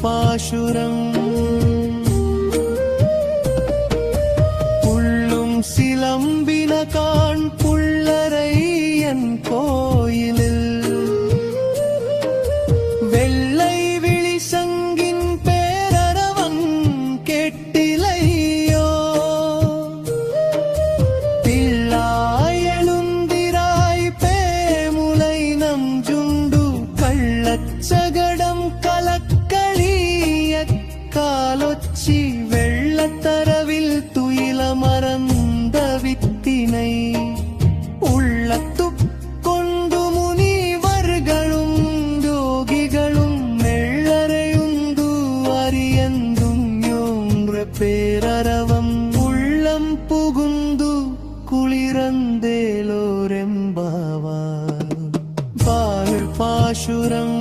பாசுரம் புள்ளும் சிலம்பின காண் புள்ளரை என் கோயிலில் வெள்ளை விழி சங்கின் பேரரவன் கேட்டிலையோ பிள்ளாய் எழுந்திராய் பேமுலை நம் ஜுண்டு கள்ளச்சகடம் கலக்களிய காலொச்சி வெள்ளத்தரவில் துயில மறந்த வித்தினை உள்ளத்து கொண்டு முனிவர்களும் யோகிகளும் மெல்லறையுந்து அறியந்தும் யோன்ற பேரரவம் உள்ளம் புகுந்து குளிரந்தேலோரெம்பாவார் பாசுரம்